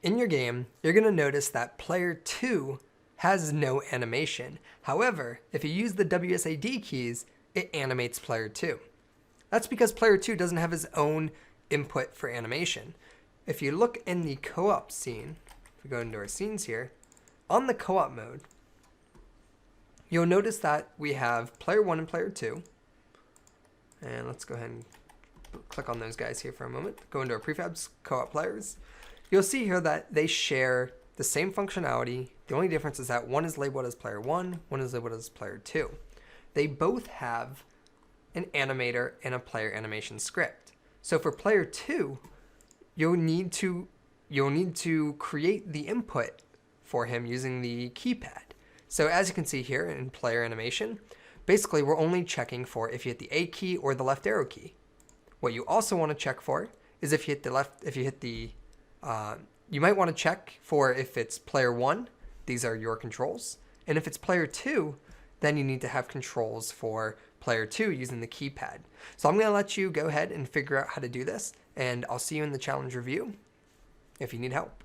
in your game, you're going to notice that player 2 has no animation. However, if you use the WSAD keys, it animates player 2. That's because player 2 doesn't have his own input for animation. If you look in the co-op scene, if we go into our scenes here, on the co-op mode, you'll notice that we have player 1 and player 2. And let's go ahead and click on those guys here for a moment. Go into our prefabs co-op players. You'll see here that they share the same functionality. The only difference is that one is labeled as player 1, one is labeled as player 2. They both have an animator and a player animation script. So for player 2, you'll need to create the input for him using the keypad. So as you can see here in player animation, basically we're only checking for if you hit the A key or the left arrow key. What you also want to check for is if you hit the left, you might want to check for if it's player 1, these are your controls. And if it's player 2, then you need to have controls for player 2 using the keypad. So I'm going to let you go ahead and figure out how to do this, and I'll see you in the challenge review if you need help.